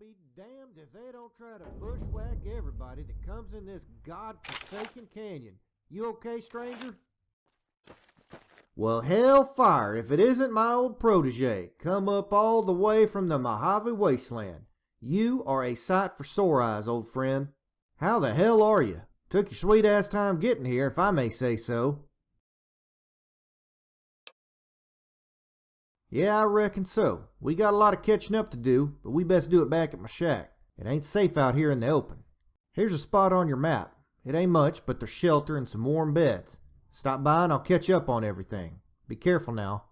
be damned if they don't try to bushwhack everybody that comes in this godforsaken canyon. You okay, stranger? Well, hellfire if it isn't my old protege, come up all the way from the Mojave Wasteland. You are a sight for sore eyes, old friend. How the hell are you? Took your sweet-ass time getting here, if I may say so. Yeah, I reckon so. We got a lot of catching up to do, but we best do it back at my shack. It ain't safe out here in the open. Here's a spot on your map. It ain't much, but there's shelter and some warm beds. Stop by and I'll catch up on everything. Be careful now.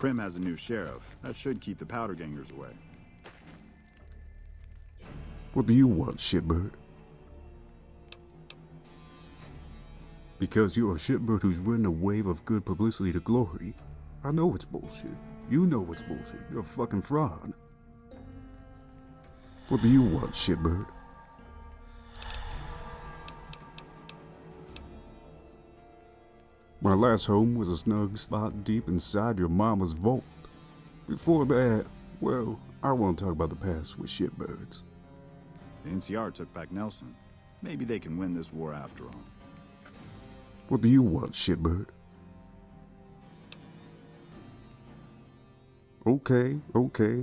Prim has a new sheriff. That should keep the powder gangers away. What do you want, shitbird? Because you're a shitbird who's ridden a wave of good publicity to glory. I know it's bullshit. You know it's bullshit. You're a fucking fraud. What do you want, shitbird? My last home was a snug spot deep inside your mama's vault. Before that, well, I won't talk about the past with shitbirds. The NCR took back Nelson. Maybe they can win this war after all. What do you want, shitbird? Okay,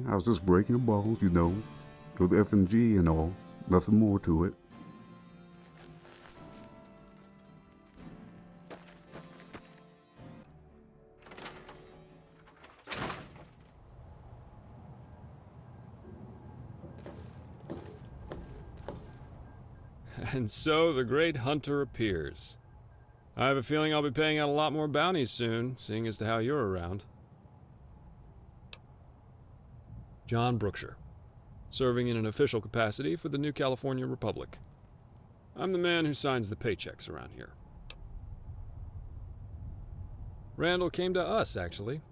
I was just breaking the balls, you know. With F&G and all. Nothing more to it. And so the great hunter appears. I have a feeling I'll be paying out a lot more bounties soon, seeing as to how you're around. John Brookshire, serving in an official capacity for the New California Republic. I'm the man who signs the paychecks around here. Randall came to us, actually.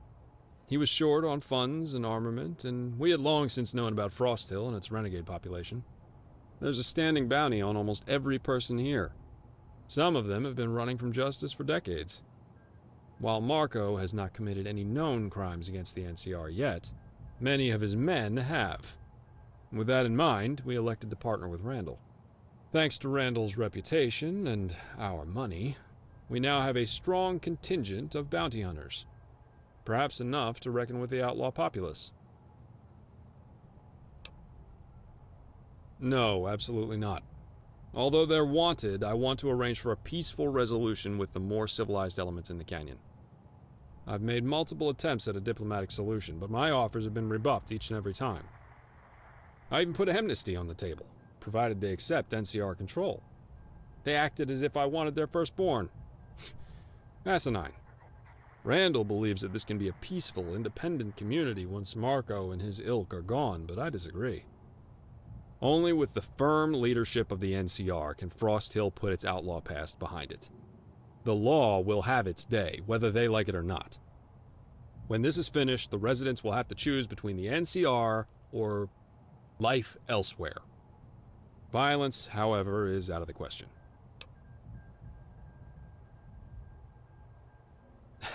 He was short on funds and armament, and we had long since known about Frost Hill and its renegade population. There's a standing bounty on almost every person here. Some of them have been running from justice for decades. While Marco has not committed any known crimes against the NCR yet, many of his men have. With that in mind, we elected to partner with Randall. Thanks to Randall's reputation and our money, we now have a strong contingent of bounty hunters. Perhaps enough to reckon with the outlaw populace. No, absolutely not. Although they're wanted, I want to arrange for a peaceful resolution with the more civilized elements in the canyon. I've made multiple attempts at a diplomatic solution, but my offers have been rebuffed each and every time. I even put amnesty on the table, provided they accept NCR control. They acted as if I wanted their firstborn. Asinine. Randall believes that this can be a peaceful, independent community once Marco and his ilk are gone, but I disagree. Only with the firm leadership of the NCR can Frost Hill put its outlaw past behind it. The law will have its day, whether they like it or not. When this is finished, the residents will have to choose between the NCR or life elsewhere. Violence, however, is out of the question.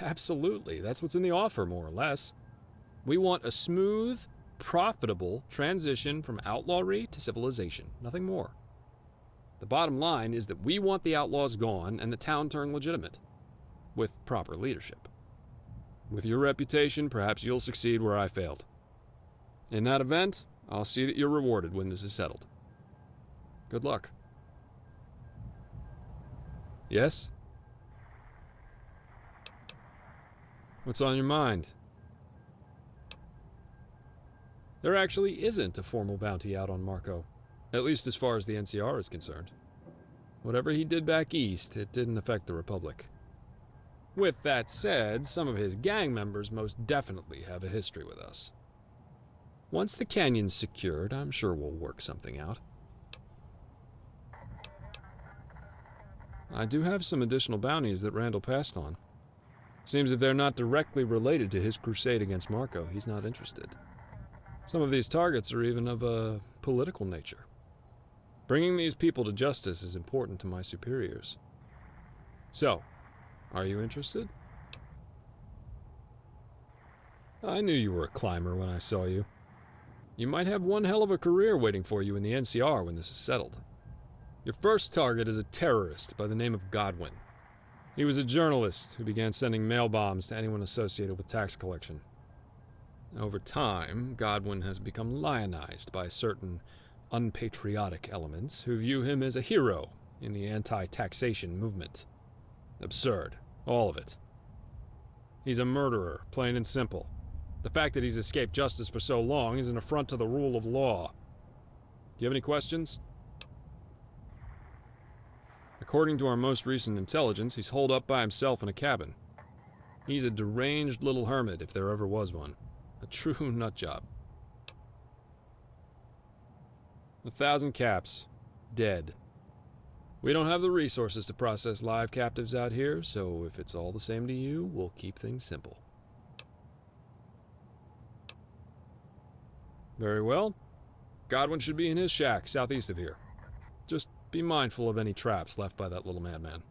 Absolutely, that's what's in the offer, more or less. We want a smooth, profitable transition from outlawry to civilization, nothing more. The bottom line is that we want the outlaws gone and the town turned legitimate, with proper leadership. With your reputation, perhaps you'll succeed where I failed. In that event, I'll see that you're rewarded when this is settled. Good luck. Yes? What's on your mind? There actually isn't a formal bounty out on Marco, at least as far as the NCR is concerned. Whatever he did back east, it didn't affect the Republic. With that said, some of his gang members most definitely have a history with us. Once the canyon's secured, I'm sure we'll work something out. I do have some additional bounties that Randall passed on. Seems if they're not directly related to his crusade against Marco, he's not interested. Some of these targets are even of a political nature. Bringing these people to justice is important to my superiors. So, are you interested? I knew you were a climber when I saw you. You might have one hell of a career waiting for you in the NCR when this is settled. Your first target is a terrorist by the name of Godwin. He was a journalist who began sending mail bombs to anyone associated with tax collection. Over time, Godwin has become lionized by certain unpatriotic elements who view him as a hero in the anti-taxation movement. Absurd, all of it. He's a murderer, plain and simple. The fact that he's escaped justice for so long is an affront to the rule of law. Do you have any questions? According to our most recent intelligence, he's holed up by himself in a cabin. He's a deranged little hermit, if there ever was one. A true nutjob. 1,000 caps. Dead. We don't have the resources to process live captives out here, so if it's all the same to you, we'll keep things simple. Very well. Godwin should be in his shack, southeast of here. Just be mindful of any traps left by that little madman.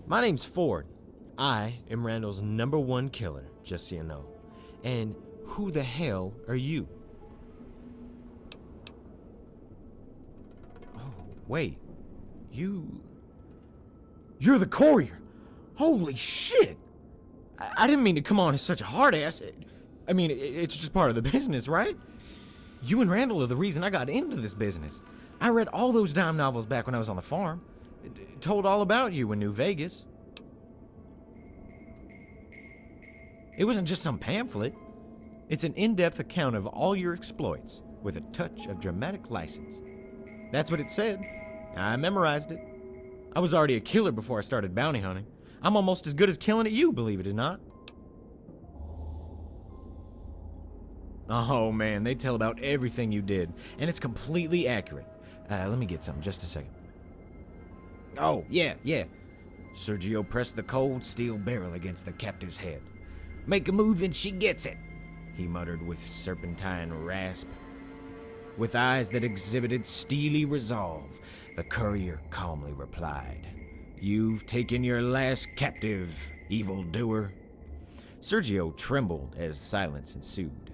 My name's Ford. I am Randall's #1 killer, just so you know. And who the hell are you? Oh, wait. You're the courier! Holy shit! I didn't mean to come on as such a hard ass. I mean, it's just part of the business, right? You and Randall are the reason I got into this business. I read all those dime novels back when I was on the farm. Told all about you in New Vegas. It wasn't just some pamphlet. It's an in-depth account of all your exploits, with a touch of dramatic license. That's what it said. I memorized it. I was already a killer before I started bounty hunting. I'm almost as good as killing at you, believe it or not. Oh man, they tell about everything you did, and it's completely accurate. Let me get some, just a second. Oh, yeah. Sergio pressed the cold steel barrel against the captive's head. "Make a move and she gets it," he muttered with serpentine rasp. With eyes that exhibited steely resolve, the courier calmly replied, "You've taken your last captive, evildoer." Sergio trembled as silence ensued.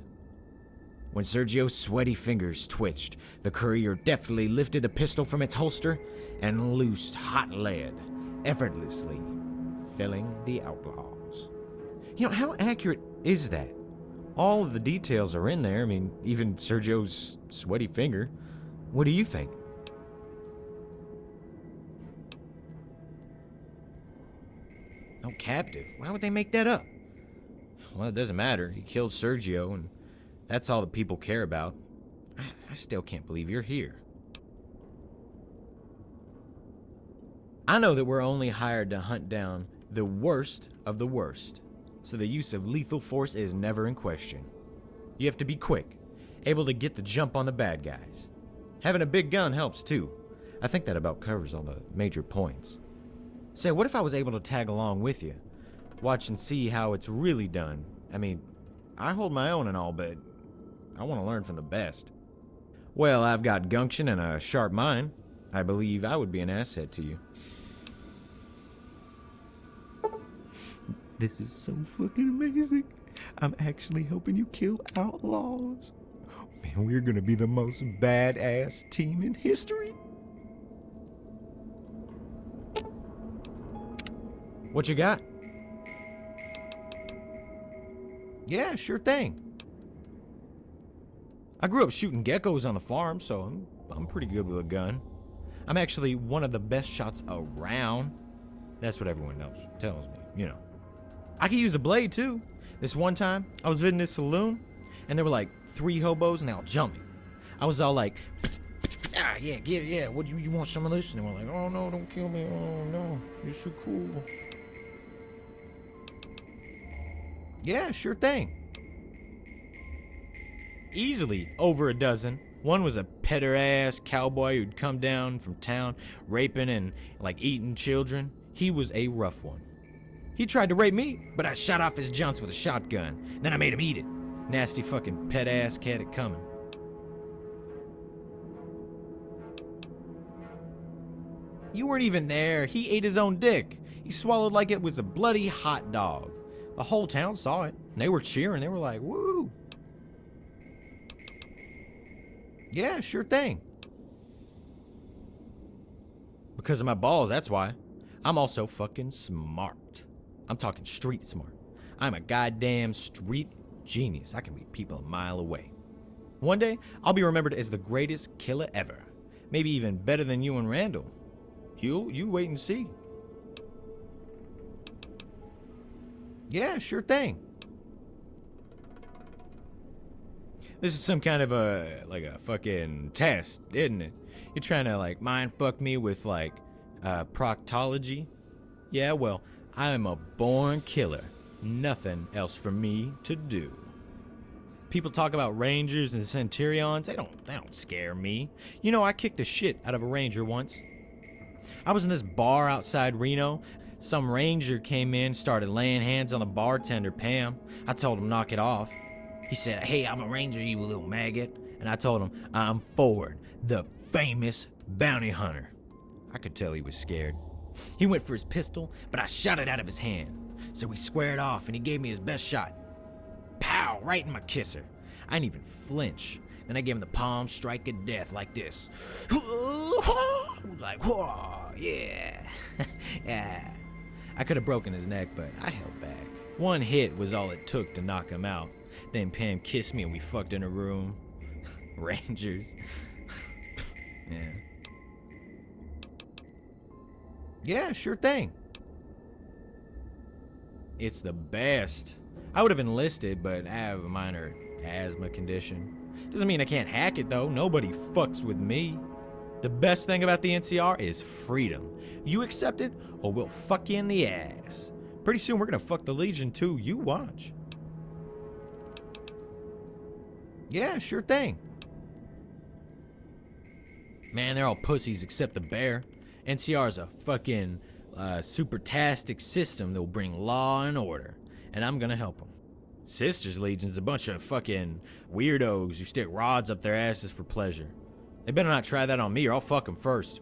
When Sergio's sweaty fingers twitched, the courier deftly lifted a pistol from its holster and loosed hot lead, effortlessly felling the outlaws. You know, how accurate is that? All of the details are in there. I mean, even Sergio's sweaty finger. What do you think? No captive. Why would they make that up? Well, it doesn't matter. He killed Sergio, and that's all the people care about. I still can't believe you're here. I know that we're only hired to hunt down the worst of the worst, so the use of lethal force is never in question. You have to be quick, able to get the jump on the bad guys. Having a big gun helps too. I think that about covers all the major points. Say, what if I was able to tag along with you? Watch and see how it's really done. I mean, I hold my own and all, but I want to learn from the best. Well, I've got gumption and a sharp mind. I believe I would be an asset to you. This is so fucking amazing. I'm actually helping you kill outlaws. Man, we're gonna be the most badass team in history. What you got? Yeah, sure thing. I grew up shooting geckos on the farm, so I'm pretty good with a gun. I'm actually one of the best shots around. That's what everyone knows, tells me, you know. I could use a blade too. This one time, I was visiting this saloon, and there were like 3 hobos, and they all jumped me. I was all like, yeah, what you want some of this? And they were like, oh no, don't kill me, oh no, you're so cool. Yeah, sure thing. Easily over a dozen. One was a petter-ass cowboy who'd come down from town, raping and like eating children. He was a rough one. He tried to rape me, but I shot off his junks with a shotgun. Then I made him eat it. Nasty fucking pet-ass cat it coming. You weren't even there. He ate his own dick. He swallowed like it was a bloody hot dog. The whole town saw it, and they were cheering. They were like, woo! Yeah, sure thing. Because of my balls, that's why. I'm also fucking smart. I'm talking street smart. I'm a goddamn street genius. I can read people a mile away. One day, I'll be remembered as the greatest killer ever. Maybe even better than you and Randall. You wait and see. Yeah, sure thing. This is some kind of a fucking test, isn't it? You're trying to like mind fuck me with like proctology? Yeah, well, I am a born killer. Nothing else for me to do. People talk about rangers and centurions. They don't scare me. You know, I kicked the shit out of a ranger once. I was in this bar outside Reno. Some ranger came in, started laying hands on the bartender, Pam. I told him knock it off. He said, hey, I'm a ranger, you little maggot. And I told him, I'm Ford, the famous bounty hunter. I could tell he was scared. He went for his pistol, but I shot it out of his hand. So we squared off, and he gave me his best shot. Pow, right in my kisser. I didn't even flinch. Then I gave him the palm strike of death like this. I was like, whoa, yeah. Yeah. I could have broken his neck, but I held back. One hit was all it took to knock him out. Then Pam kissed me and we fucked in a room. Rangers. Yeah. Yeah, sure thing. It's the best. I would have enlisted, but I have a minor asthma condition. Doesn't mean I can't hack it though. Nobody fucks with me. The best thing about the NCR is freedom. You accept it, or we'll fuck you in the ass. Pretty soon we're gonna fuck the Legion too. You watch. Yeah, sure thing. Man, they're all pussies except the bear. NCR's a fucking super-tastic system that will bring law and order, and I'm gonna help them. Sisters Legion's a bunch of fucking weirdos who stick rods up their asses for pleasure. They better not try that on me or I'll fuck them first.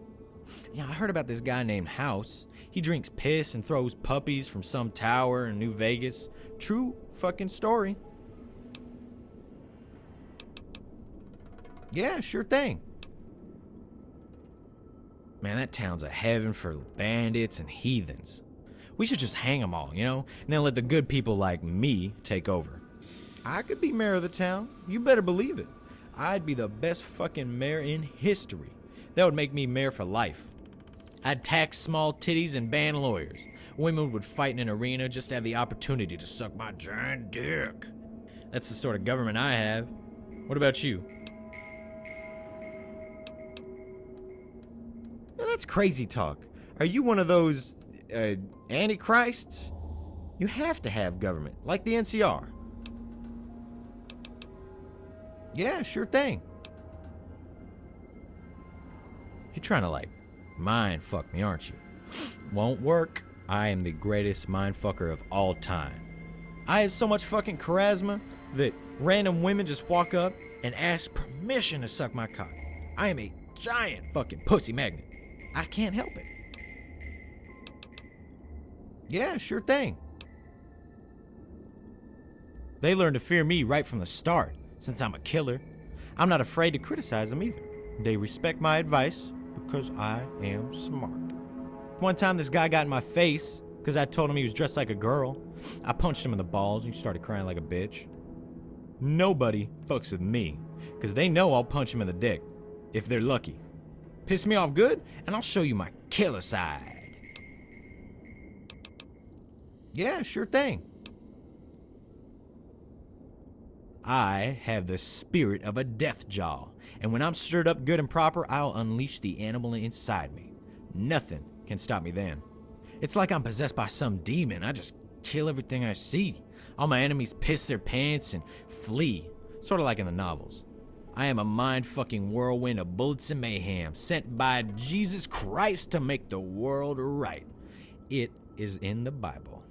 Yeah, I heard about this guy named House. He drinks piss and throws puppies from some tower in New Vegas. True fucking story. Yeah, sure thing. Man, that town's a heaven for bandits and heathens. We should just hang them all, you know? And then let the good people like me take over. I could be mayor of the town. You better believe it. I'd be the best fucking mayor in history. That would make me mayor for life. I'd tax small titties and ban lawyers. Women would fight in an arena just to have the opportunity to suck my giant dick. That's the sort of government I have. What about you? Now that's crazy talk. Are you one of those, antichrists? You have to have government, like the NCR. Yeah, sure thing. You're trying to, mind fuck me, aren't you? Won't work. I am the greatest mind fucker of all time. I have so much fucking charisma that random women just walk up and ask permission to suck my cock. I am a giant fucking pussy magnet. I can't help it. Yeah, sure thing. They learned to fear me right from the start, since I'm a killer. I'm not afraid to criticize them either. They respect my advice because I am smart. One time this guy got in my face because I told him he was dressed like a girl. I punched him in the balls and he started crying like a bitch. Nobody fucks with me because they know I'll punch him in the dick if they're lucky. Piss me off good and I'll show you my killer side. Yeah, sure thing. I have the spirit of a death jaw, and when I'm stirred up good and proper, I'll unleash the animal inside me. Nothing can stop me then. It's like I'm possessed by some demon. I just kill everything I see. All my enemies piss their pants and flee, sort of like in the novels. I am a mind-fucking whirlwind of bullets and mayhem, sent by Jesus Christ to make the world right. It is in the Bible.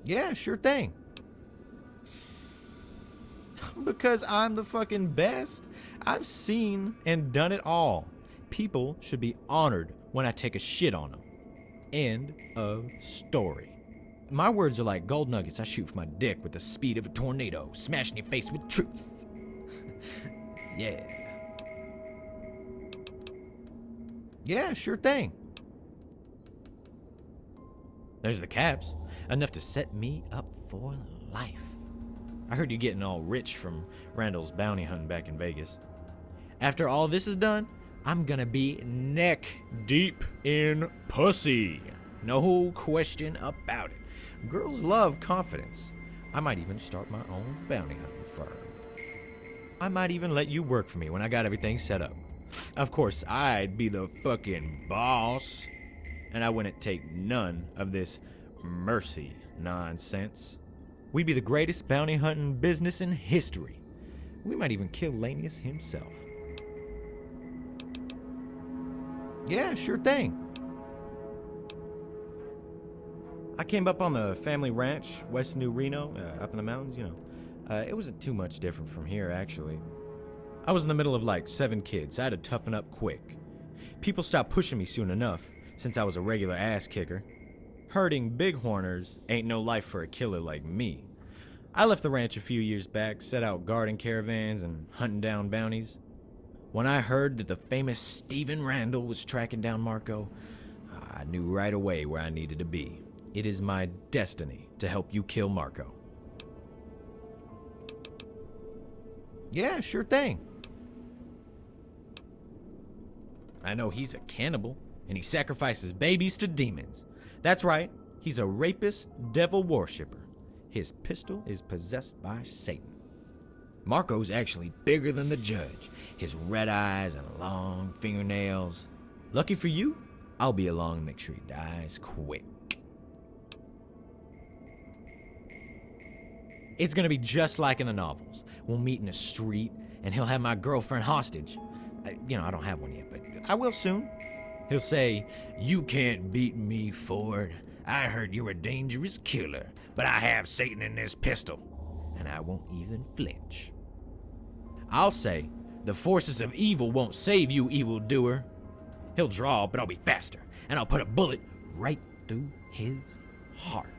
Yeah, sure thing. Because I'm the fucking best. I've seen and done it all. People should be honored when I take a shit on them. End of story. My words are like gold nuggets I shoot from my dick with the speed of a tornado, smashing your face with truth. Yeah. Yeah, sure thing. There's the caps. Enough to set me up for life. I heard you getting all rich from Randall's bounty hunting back in Vegas. After all this is done, I'm gonna be neck deep in pussy. No question about it. Girls love confidence. I might even start my own bounty hunting firm. I might even let you work for me when I got everything set up. Of course, I'd be the fucking boss. And I wouldn't take none of this mercy nonsense. We'd be the greatest bounty hunting business in history. We might even kill Lanius himself. Yeah, sure thing. I came up on the family ranch, west New Reno, up in the mountains, It wasn't too much different from here, actually. I was in the middle of 7 kids. I had to toughen up quick. People stopped pushing me soon enough, since I was a regular ass kicker. Herding bighorners ain't no life for a killer like me. I left the ranch a few years back, set out guarding caravans and hunting down bounties. When I heard that the famous Stephen Randall was tracking down Marco, I knew right away where I needed to be. It is my destiny to help you kill Marco. Yeah, sure thing. I know he's a cannibal, and he sacrifices babies to demons. That's right, he's a rapist, devil worshipper. His pistol is possessed by Satan. Marco's actually bigger than the judge. His red eyes and long fingernails. Lucky for you, I'll be along and make sure he dies quick. It's gonna be just like in the novels. We'll meet in the street, and he'll have my girlfriend hostage. I don't have one yet, but I will soon. He'll say, "You can't beat me, Ford. I heard you're a dangerous killer, but I have Satan in this pistol, and I won't even flinch." I'll say, "The forces of evil won't save you, evildoer." He'll draw, but I'll be faster, and I'll put a bullet right through his heart.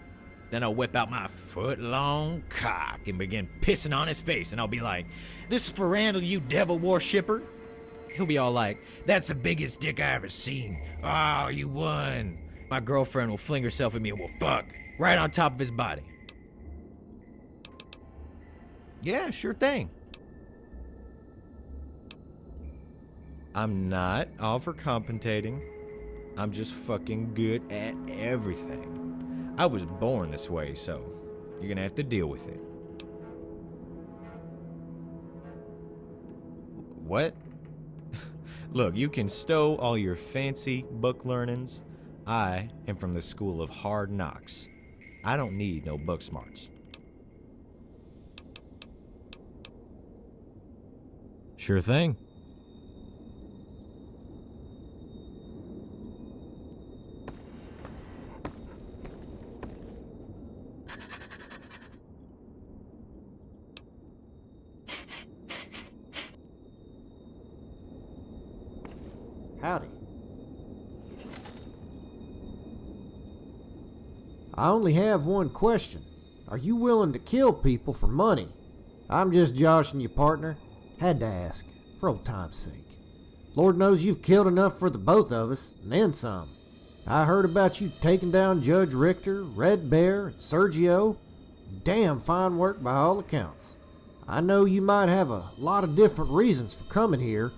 Then I'll whip out my foot-long cock and begin pissing on his face, and I'll be like, "This is for Randall, you devil worshipper." He'll be all like, "That's the biggest dick I ever seen. Oh, you won." My girlfriend will fling herself at me and we'll fuck. right on top of his body. Yeah, sure thing. I'm not overcompensating. I'm just fucking good at everything. I was born this way, so you're gonna have to deal with it. What? Look, you can stow all your fancy book learnings. I am from the school of hard knocks. I don't need no book smarts. Sure thing. Howdy. I only have one question. Are you willing to kill people for money? I'm just joshing you, partner. Had to ask, for old time's sake. Lord knows you've killed enough for the both of us, and then some. I heard about you taking down Judge Richter, Red Bear, and Sergio. Damn fine work by all accounts. I know you might have a lot of different reasons for coming here,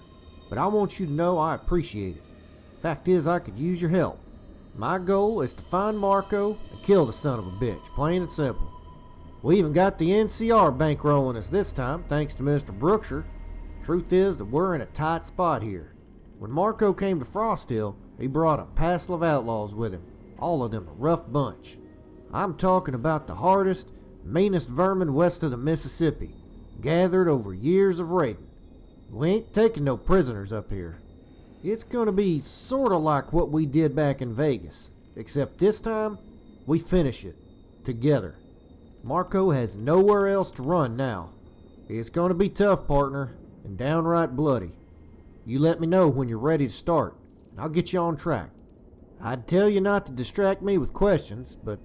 but I want you to know I appreciate it. Fact is, I could use your help. My goal is to find Marco and kill the son of a bitch, plain and simple. We even got the NCR bankrolling us this time, thanks to Mr. Brookshire. Truth is that we're in a tight spot here. When Marco came to Frost Hill, he brought a passel of outlaws with him, all of them a rough bunch. I'm talking about the hardest, meanest vermin west of the Mississippi, gathered over years of raiding. We ain't taking no prisoners up here. It's gonna be sorta like what we did back in Vegas, except this time, we finish it, together. Marco has nowhere else to run now. It's gonna be tough, partner, and downright bloody. You let me know when you're ready to start, and I'll get you on track. I'd tell you not to distract me with questions, but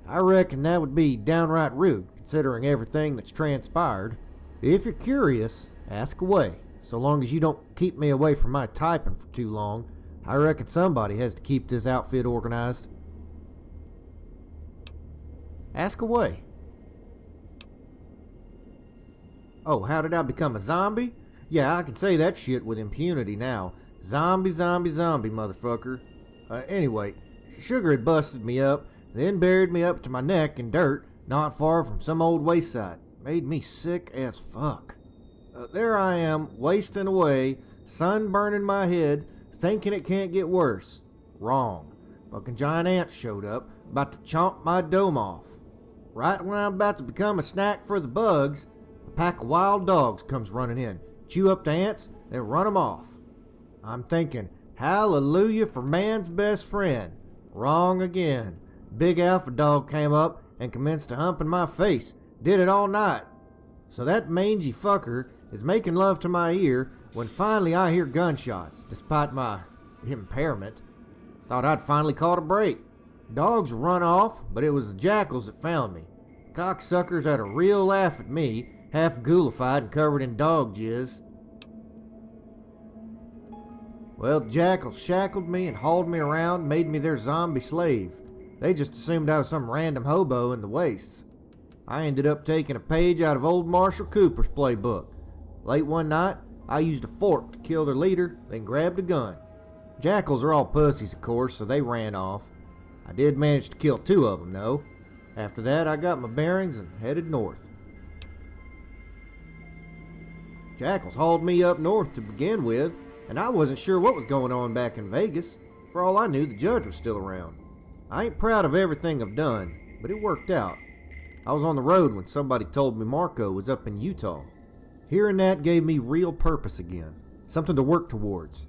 I reckon that would be downright rude, considering everything that's transpired. If you're curious, ask away. So long as you don't keep me away from my typing for too long, I reckon somebody has to keep this outfit organized. Ask away. Oh, how did I become a zombie? Yeah, I can say that shit with impunity now. Zombie, zombie, zombie, motherfucker. Anyway, Sugar had busted me up, then buried me up to my neck in dirt, not far from some old wayside. Made me sick as fuck. There I am, wasting away, sun burning my head, thinking it can't get worse. Wrong. Fucking giant ants showed up, about to chomp my dome off. Right when I'm about to become a snack for the bugs, a pack of wild dogs comes running in, chew up the ants, then run 'em off. I'm thinking, hallelujah for man's best friend. Wrong again. Big alpha dog came up and commenced to humping my face. Did it all night. So that mangy fucker is making love to my ear when finally I hear gunshots, despite my impairment. Thought I'd finally caught a break. Dogs run off, but it was the jackals that found me. Cocksuckers had a real laugh at me, half ghoulified and covered in dog jizz. Well, the jackals shackled me and hauled me around, made me their zombie slave. They just assumed I was some random hobo in the wastes. I ended up taking a page out of old Marshall Cooper's playbook. Late one night, I used a fork to kill their leader, then grabbed a gun. Jackals are all pussies, of course, so they ran off. I did manage to kill 2 of them, though. After that, I got my bearings and headed north. Jackals hauled me up north to begin with, and I wasn't sure what was going on back in Vegas. For all I knew, the judge was still around. I ain't proud of everything I've done, but it worked out. I was on the road when somebody told me Marco was up in Utah. Hearing that gave me real purpose again, something to work towards.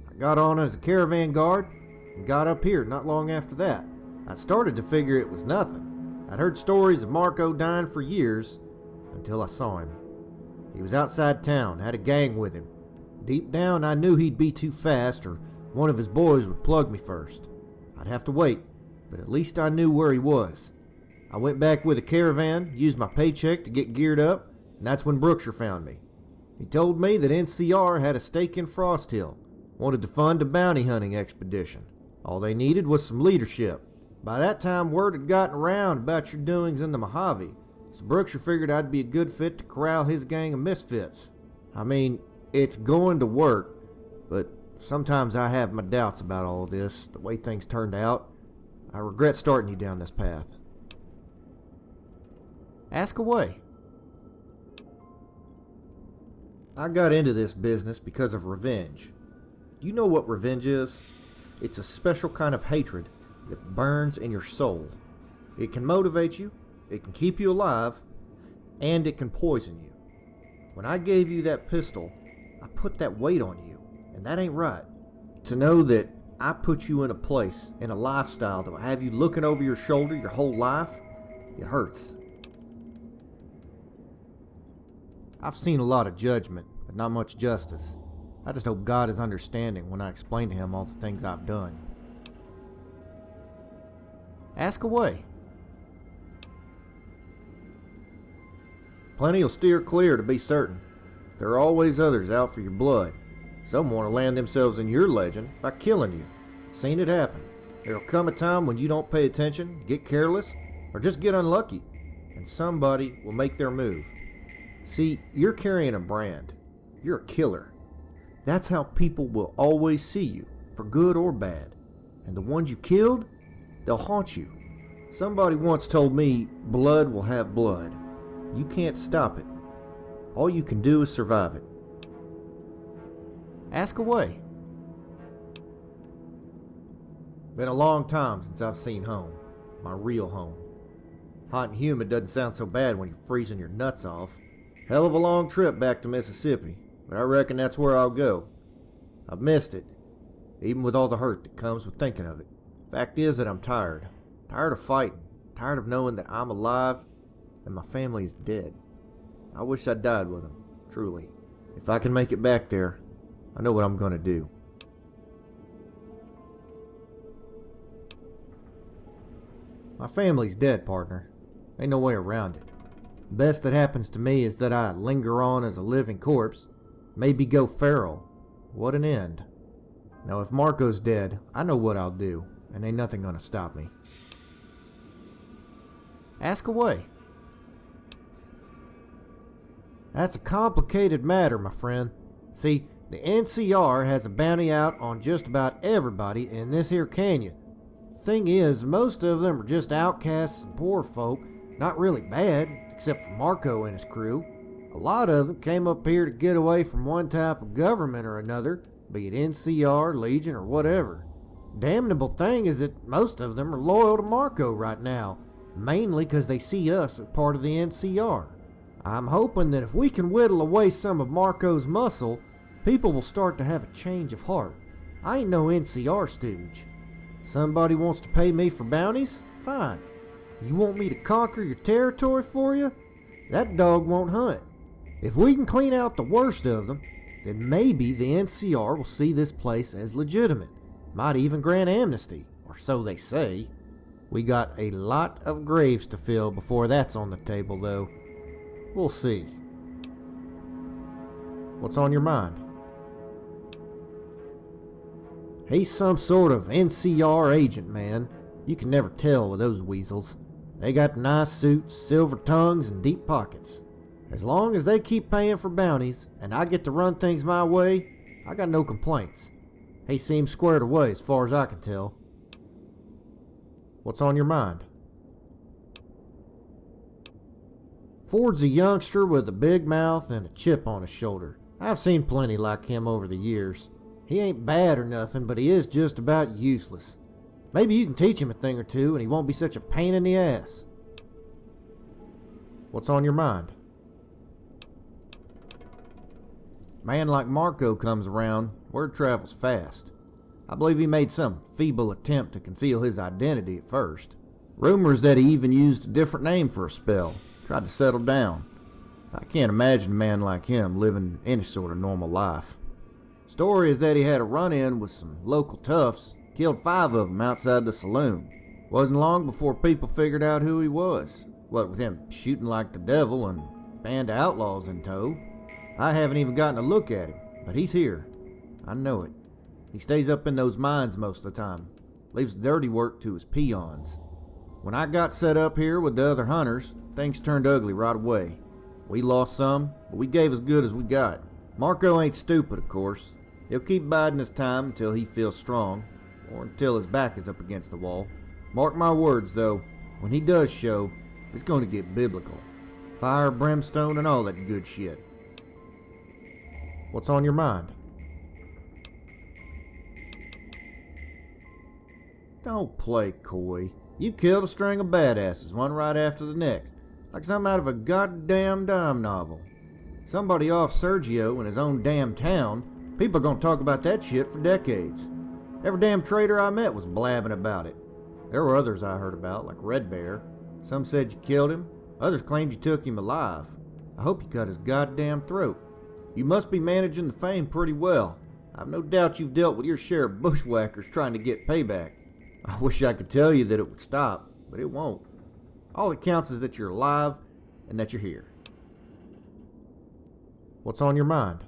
I got on as a caravan guard and got up here not long after that. I started to figure it was nothing. I'd heard stories of Marco dying for years until I saw him. He was outside town, had a gang with him. Deep down I knew he'd be too fast or one of his boys would plug me first. I'd have to wait, but at least I knew where he was. I went back with a caravan, used my paycheck to get geared up, and that's when Brookshire found me. He told me that NCR had a stake in Frost Hill, wanted to fund a bounty hunting expedition. All they needed was some leadership. By that time, word had gotten around about your doings in the Mojave, so Brookshire figured I'd be a good fit to corral his gang of misfits. I mean, it's going to work, but sometimes I have my doubts about all this, the way things turned out. I regret starting you down this path. Ask away. I got into this business because of revenge. Do you know what revenge is? It's a special kind of hatred that burns in your soul. It can motivate you, it can keep you alive, and it can poison you. When I gave you that pistol, I put that weight on you, and that ain't right. To know that I put you in a place, in a lifestyle that will have you looking over your shoulder your whole life, it hurts. I've seen a lot of judgment, but not much justice. I just hope God is understanding when I explain to him all the things I've done. Ask away. Plenty will steer clear, to be certain. There are always others out for your blood. Some want to land themselves in your legend by killing you. Seen it happen. There'll come a time when you don't pay attention, get careless, or just get unlucky, and somebody will make their move. See, you're carrying a brand. You're a killer. That's how people will always see you, for good or bad. And the ones you killed, they'll haunt you. Somebody once told me, blood will have blood. You can't stop it. All you can do is survive it. Ask away. Been a long time since I've seen home. My real home. Hot and humid doesn't sound so bad when you're freezing your nuts off. Hell of a long trip back to Mississippi, but I reckon that's where I'll go. I've missed it, even with all the hurt that comes with thinking of it. Fact is that I'm tired. Tired of fighting. Tired of knowing that I'm alive and my family is dead. I wish I died with them, truly. If I can make it back there, I know what I'm gonna do. My family's dead, partner. Ain't no way around it. The best that happens to me is that I linger on as a living corpse, maybe go feral. What an end. Now if Marco's dead, I know what I'll do, and ain't nothing gonna stop me. Ask away. That's a complicated matter, my friend. See, the NCR has a bounty out on just about everybody in this here canyon. Thing is, most of them are just outcasts and poor folk, not really bad, except for Marco and his crew. A lot of them came up here to get away from one type of government or another, be it NCR, Legion, or whatever. Damnable thing is that most of them are loyal to Marco right now, mainly because they see us as part of the NCR. I'm hoping that if we can whittle away some of Marco's muscle, people will start to have a change of heart. I ain't no NCR stooge. Somebody wants to pay me for bounties? Fine. You want me to conquer your territory for you? That dog won't hunt. If we can clean out the worst of them, then maybe the NCR will see this place as legitimate. Might even grant amnesty, or so they say. We got a lot of graves to fill before that's on the table, though. We'll see. What's on your mind? He's some sort of NCR agent, man. You can never tell with those weasels. They got nice suits, silver tongues, and deep pockets. As long as they keep paying for bounties, and I get to run things my way, I got no complaints. He seems squared away as far as I can tell. What's on your mind? Ford's a youngster with a big mouth and a chip on his shoulder. I've seen plenty like him over the years. He ain't bad or nothing, but he is just about useless. Maybe you can teach him a thing or two and he won't be such a pain in the ass. What's on your mind? Man like Marco comes around, word travels fast. I believe he made some feeble attempt to conceal his identity at first. Rumors that he even used a different name for a spell, tried to settle down. I can't imagine a man like him living any sort of normal life. Story is that he had a run-in with some local toughs, killed 5 of them outside the saloon. Wasn't long before people figured out who he was. What with him shooting like the devil and a band of outlaws in tow. I haven't even gotten a look at him, but he's here. I know it. He stays up in those mines most of the time. leaves the dirty work to his peons. When I got set up here with the other hunters, things turned ugly right away. We lost some, but we gave as good as we got. Marco ain't stupid, of course. He'll keep biding his time until he feels strong, or until his back is up against the wall. Mark my words, though, when he does show, it's going to get biblical. Fire, brimstone, and all that good shit. What's on your mind? Don't play coy. You killed a string of badasses, one right after the next, like something out of a goddamn dime novel. Somebody off Sergio in his own damn town, people are gonna talk about that shit for decades. Every damn trader I met was blabbing about it. There were others I heard about, like Red Bear. Some said you killed him, others claimed you took him alive. I hope you cut his goddamn throat. You must be managing the fame pretty well. I've no doubt you've dealt with your share of bushwhackers trying to get payback. I wish I could tell you that it would stop, but it won't. All that counts is that you're alive and that you're here. What's on your mind?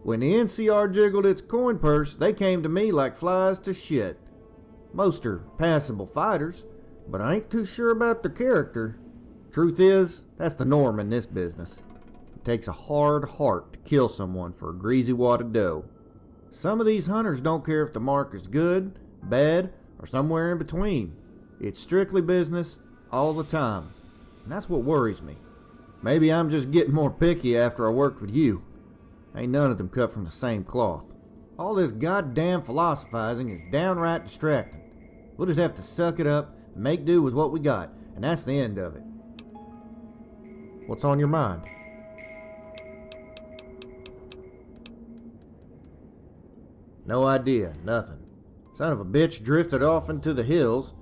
When the NCR jiggled its coin purse, they came to me like flies to shit. Most are passable fighters, but I ain't too sure about their character. Truth is, that's the norm in this business. It takes a hard heart to kill someone for a greasy wad of dough. Some of these hunters don't care if the mark is good, bad, or somewhere in between. It's strictly business all the time, and that's what worries me. Maybe I'm just getting more picky after I worked with you. Ain't none of them cut from the same cloth. All this goddamn philosophizing is downright distracting. We'll just have to suck it up and make do with what we got, and that's the end of it. What's on your mind? No idea, nothing. Son of a bitch drifted off into the hills.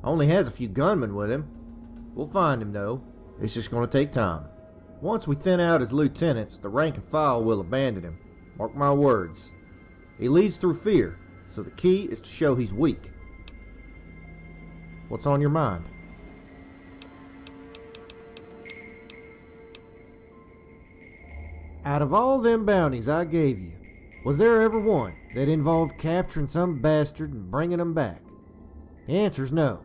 Only has a few gunmen with him. We'll find him though. It's just gonna take time. Once we thin out his lieutenants, the rank and file will abandon him. Mark my words. He leads through fear, so the key is to show he's weak. What's on your mind? Out of all them bounties I gave you, was there ever one that involved capturing some bastard and bringing him back? The answer's no.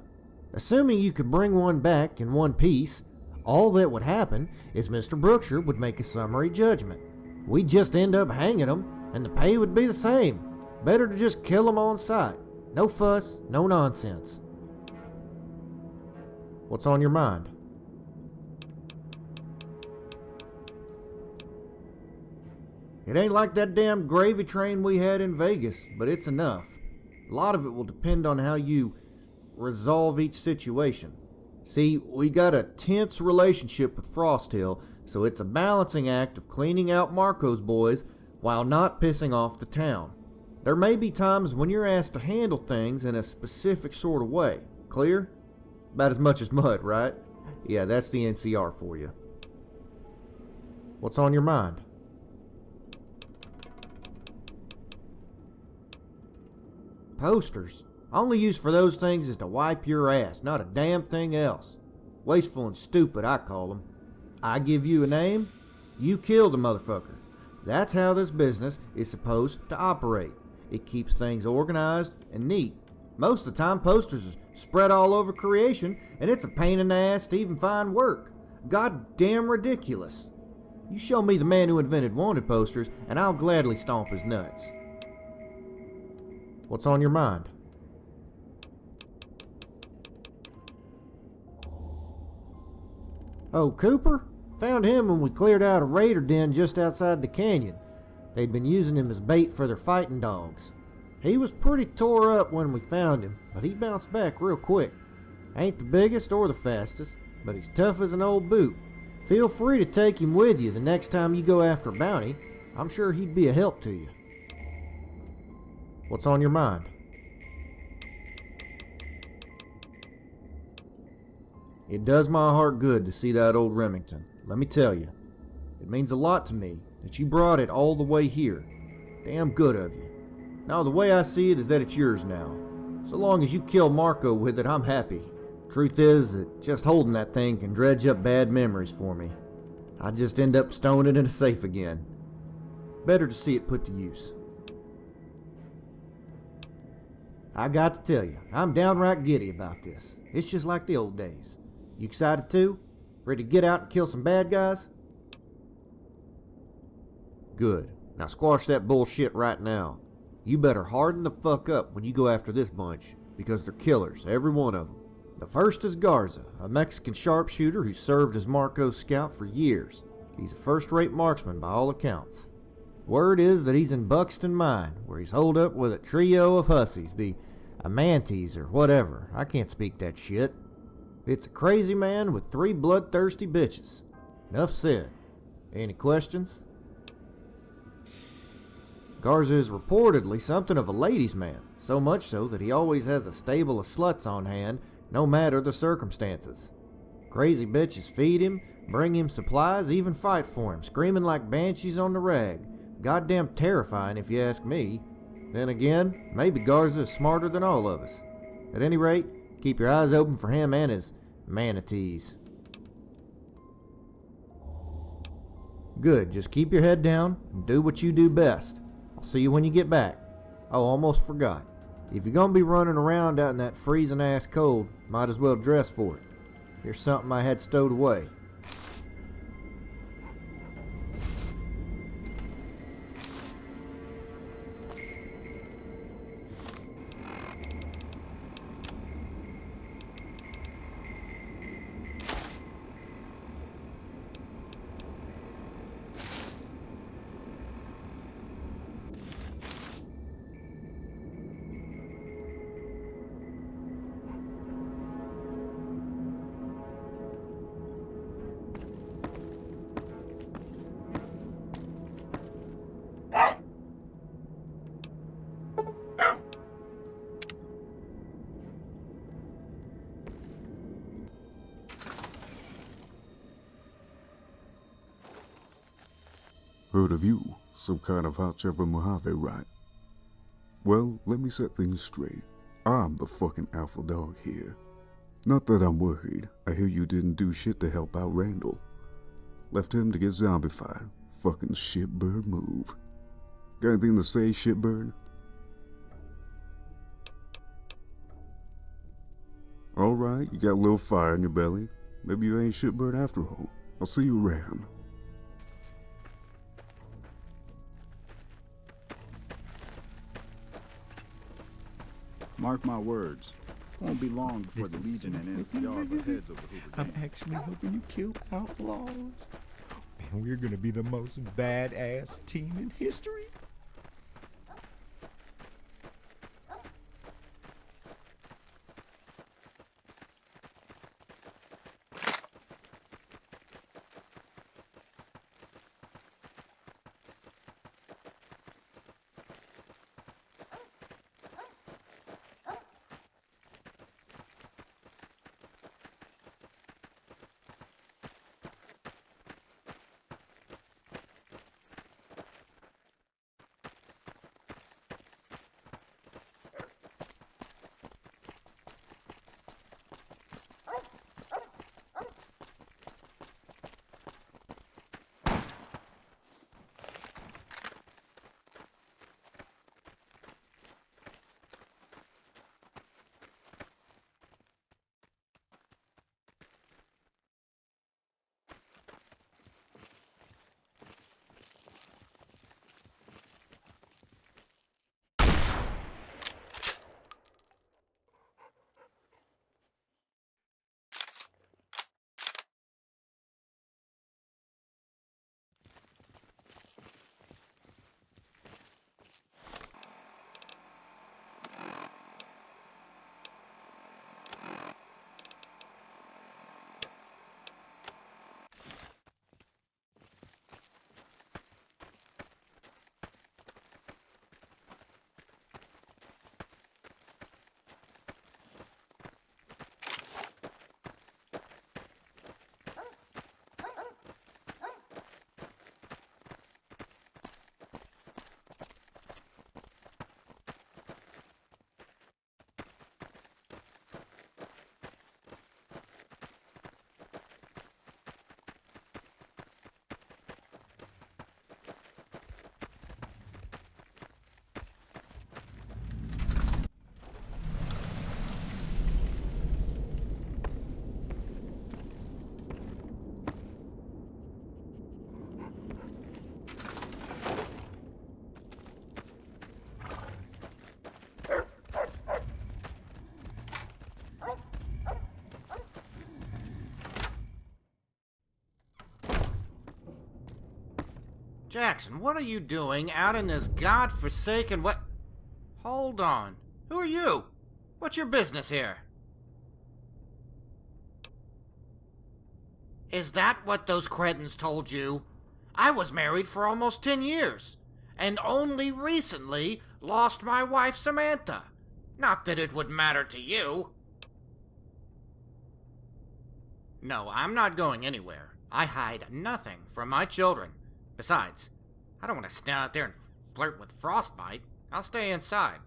Assuming you could bring one back in one piece, all that would happen is Mr. Brookshire would make a summary judgment. We'd just end up hanging them, and the pay would be the same. Better to just kill them on sight. No fuss, no nonsense. What's on your mind? It ain't like that damn gravy train we had in Vegas, but it's enough. A lot of it will depend on how you resolve each situation. See, we got a tense relationship with Frost Hill, so it's a balancing act of cleaning out Marco's boys while not pissing off the town. There may be times when you're asked to handle things in a specific sort of way. Clear? About as much as mud, right? Yeah, that's the NCR for you. What's on your mind? Posters. Only use for those things is to wipe your ass, not a damn thing else. Wasteful and stupid, I call them. I give you a name, you kill the motherfucker. That's how this business is supposed to operate. It keeps things organized and neat. Most of the time posters are spread all over creation, and it's a pain in the ass to even find work. Goddamn ridiculous. You show me the man who invented wanted posters, and I'll gladly stomp his nuts. What's on your mind? Oh, Cooper? Found him when we cleared out a raider den just outside the canyon. They'd been using him as bait for their fighting dogs. He was pretty tore up when we found him, but he bounced back real quick. Ain't the biggest or the fastest, but he's tough as an old boot. Feel free to take him with you the next time you go after a bounty. I'm sure he'd be a help to you. What's on your mind? It does my heart good to see that old Remington, let me tell you. It means a lot to me that you brought it all the way here. Damn good of you. Now the way I see it is that it's yours now. So long as you kill Marco with it, I'm happy. Truth is that just holding that thing can dredge up bad memories for me. I just end up stoning it in a safe again. Better to see it put to use. I got to tell you, I'm downright giddy about this. It's just like the old days. You excited too? Ready to get out and kill some bad guys? Good. Now squash that bullshit right now. You better harden the fuck up when you go after this bunch, because they're killers, every one of them. The first is Garza, a Mexican sharpshooter who served as Marco's scout for years. He's a first-rate marksman by all accounts. Word is that he's in Buxton Mine, where he's holed up with a trio of hussies, the bounties or whatever. I can't speak that shit. It's a crazy man with 3 bloodthirsty bitches. Enough said. Any questions? Garza is reportedly something of a ladies' man, so much so that he always has a stable of sluts on hand, no matter the circumstances. Crazy bitches feed him, bring him supplies, even fight for him, screaming like banshees on the rag. Goddamn terrifying if you ask me. Then again, maybe Garza is smarter than all of us. At any rate, keep your eyes open for him and his manatees. Good, just keep your head down and do what you do best. I'll see you when you get back. Oh, almost forgot. If you're gonna be running around out in that freezing ass cold, might as well dress for it. Here's something I had stowed away. Heard of you, some kind of hot shot from Mojave, right? Well, let me set things straight. I'm the fucking alpha dog here. Not that I'm worried. I hear you didn't do shit to help out Randall. Left him to get zombified. Fucking shitbird move. Got anything to say, shitbird? Alright, you got a little fire in your belly. Maybe you ain't shitbird after all. I'll see you around. Mark my words. Won't be long before the Legion and NCR butt heads over Hoover I'm Dam. actually hoping you kill outlaws. And we're gonna be the most badass team in history. Jackson, what are you doing out in this godforsaken what? Hold on. Who are you? What's your business here? Is that what those cretins told you? I was married for almost 10 years, and only recently lost my wife Samantha. Not that it would matter to you. No, I'm not going anywhere. I hide nothing from my children. Besides, I don't want to stand out there and flirt with Frostbite. I'll stay inside.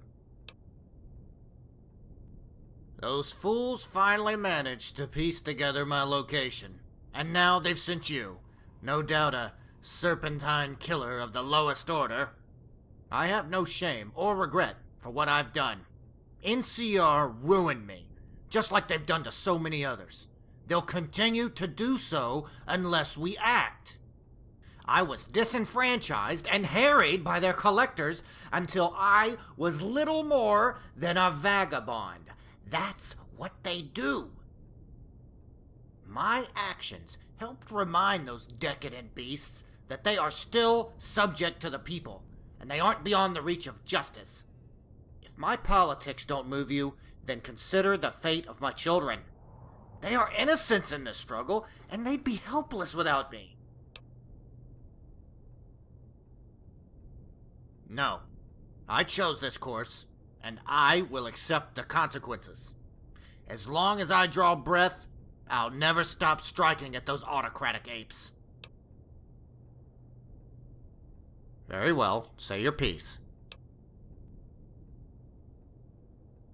Those fools finally managed to piece together my location, and now they've sent you. No doubt a serpentine killer of the lowest order. I have no shame or regret for what I've done. NCR ruined me, just like they've done to so many others. They'll continue to do so unless we act. I was disenfranchised and harried by their collectors until I was little more than a vagabond. That's what they do. My actions helped remind those decadent beasts that they are still subject to the people, and they aren't beyond the reach of justice. If my politics don't move you, then consider the fate of my children. They are innocents in this struggle, and they'd be helpless without me. No, I chose this course, and I will accept the consequences. As long as I draw breath, I'll never stop striking at those autocratic apes. Very well, say your piece.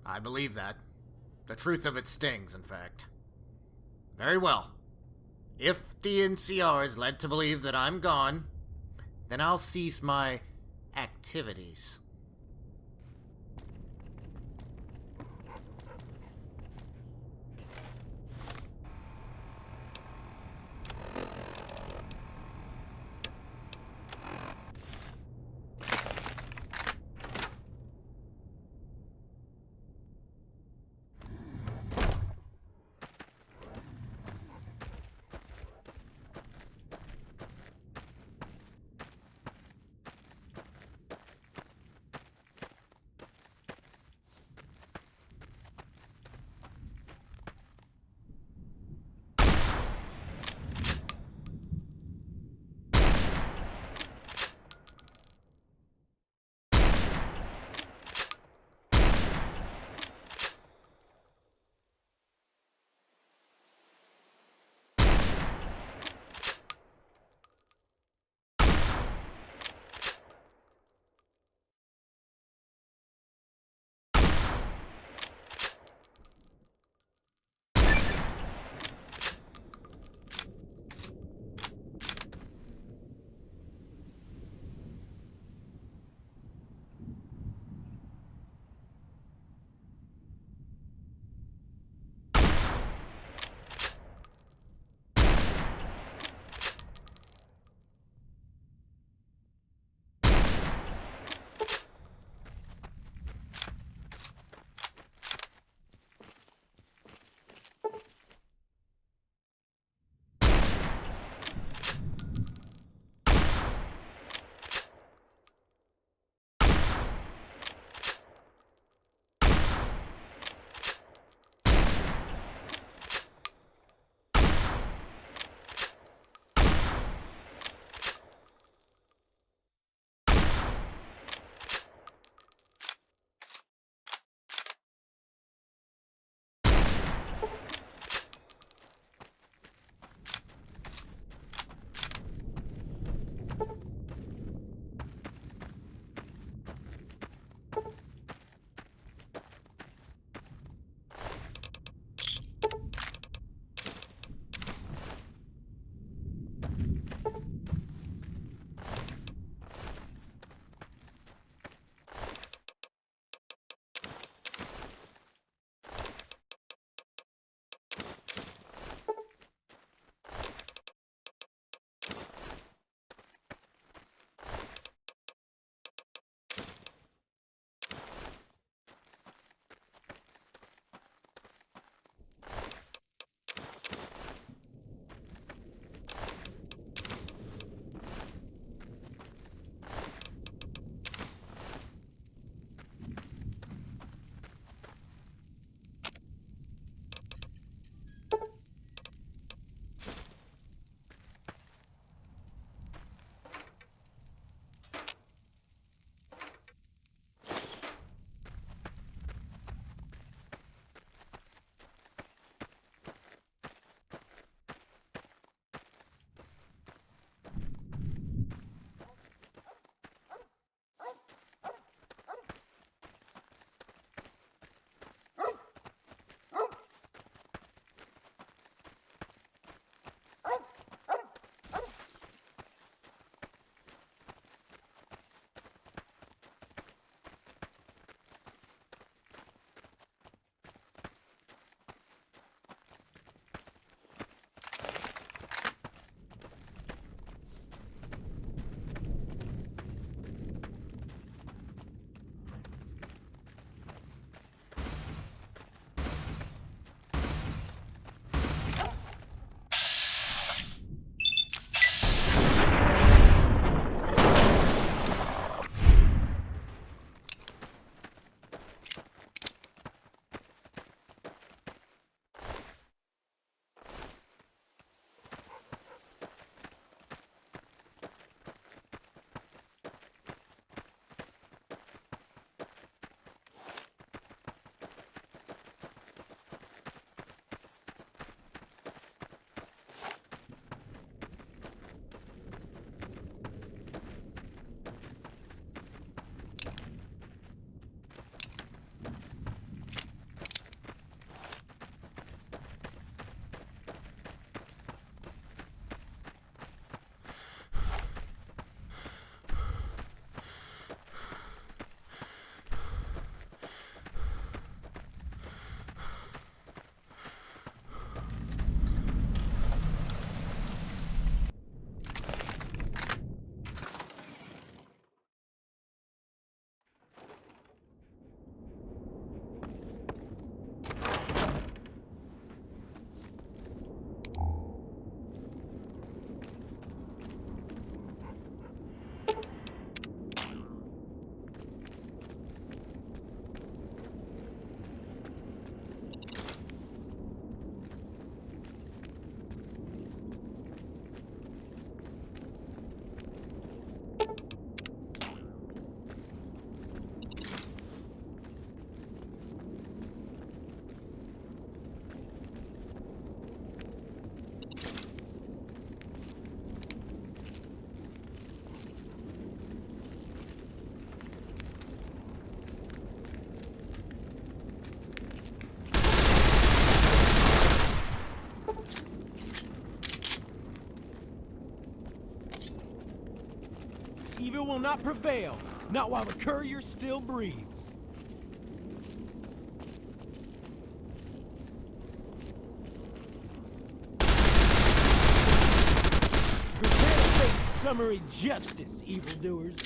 I believe that. The truth of it stings, in fact. Very well. If the NCR is led to believe that I'm gone, then I'll cease my activities. Evil will not prevail, not while the courier still breathes. Prepare to face summary justice, evildoers.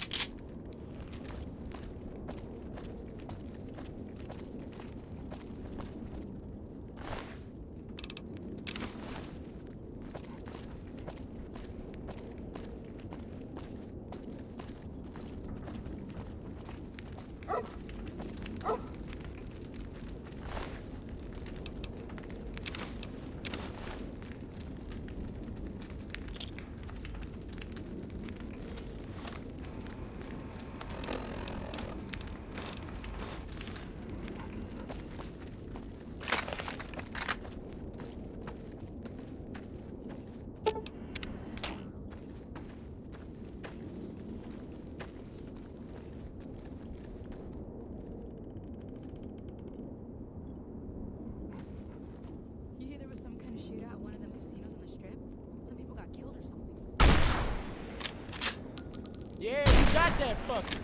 You hear there was some kind of shootout at one of them casinos on the strip? Some people got killed or something. Yeah, you got that fucker.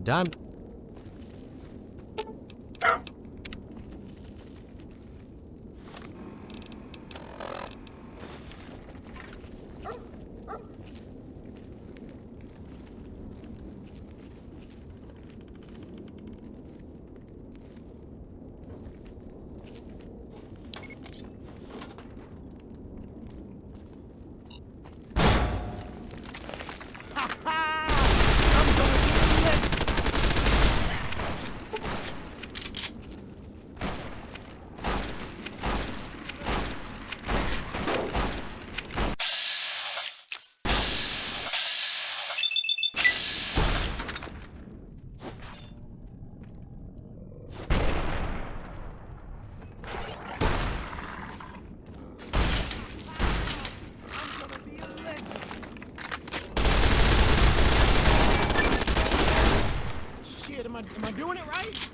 Dime. Shit, am I doing it right?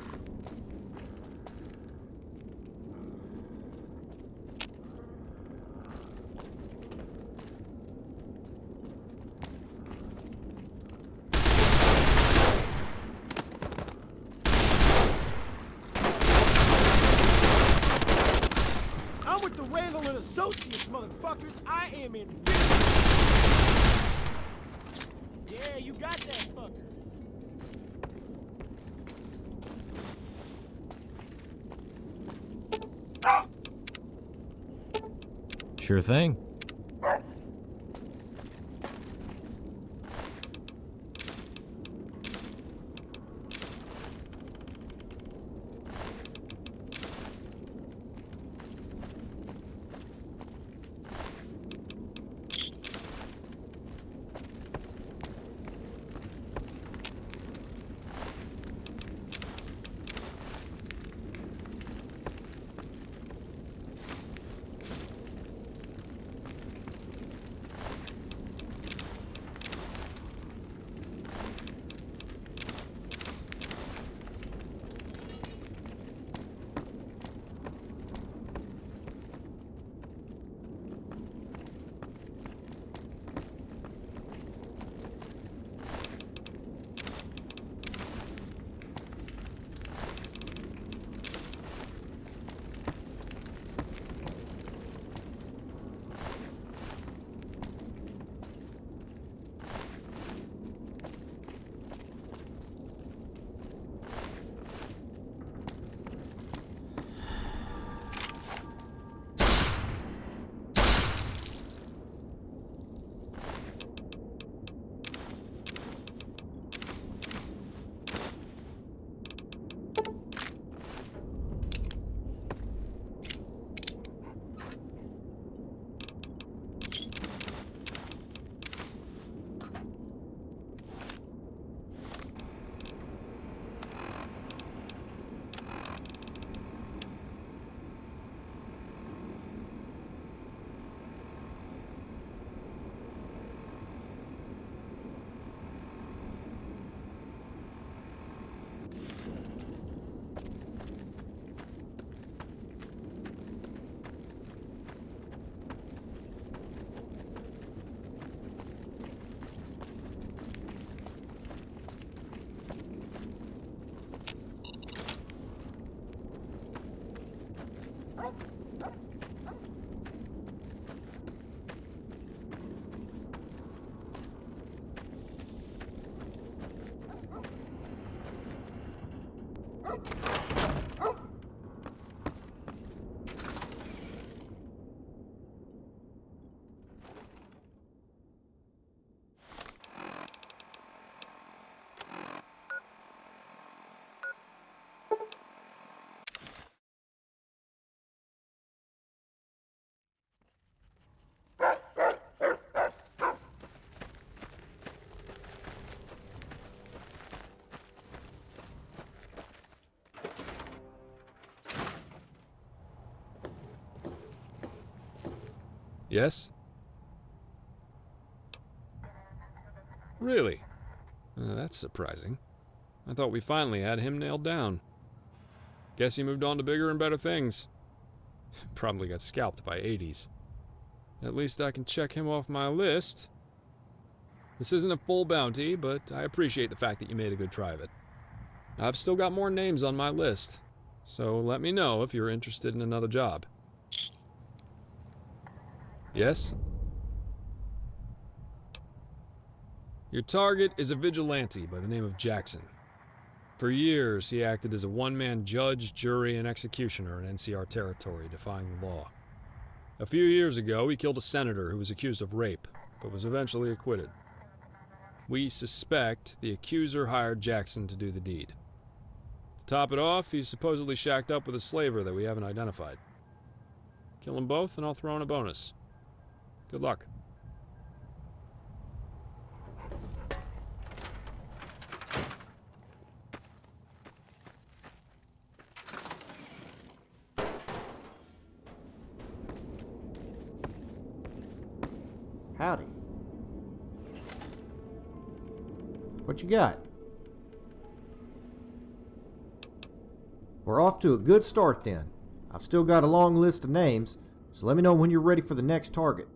I'm with the Randall Associates, motherfuckers. I am in. Yeah, you got that fucker. Sure thing. Yes? Really? That's surprising. I thought we finally had him nailed down. Guess he moved on to bigger and better things. Probably got scalped by 80s. At least I can check him off my list. This isn't a full bounty, but I appreciate the fact that you made a good try of it. I've still got more names on my list, so let me know if you're interested in another job. Yes? Your target is a vigilante by the name of Jackson. For years, he acted as a one-man judge, jury, and executioner in NCR territory, defying the law. A few years ago, he killed a senator who was accused of rape, but was eventually acquitted. We suspect the accuser hired Jackson to do the deed. To top it off, he's supposedly shacked up with a slaver that we haven't identified. Kill them both, and I'll throw in a bonus. Good luck. Howdy. What you got? We're off to a good start then. I've still got a long list of names, so let me know when you're ready for the next target.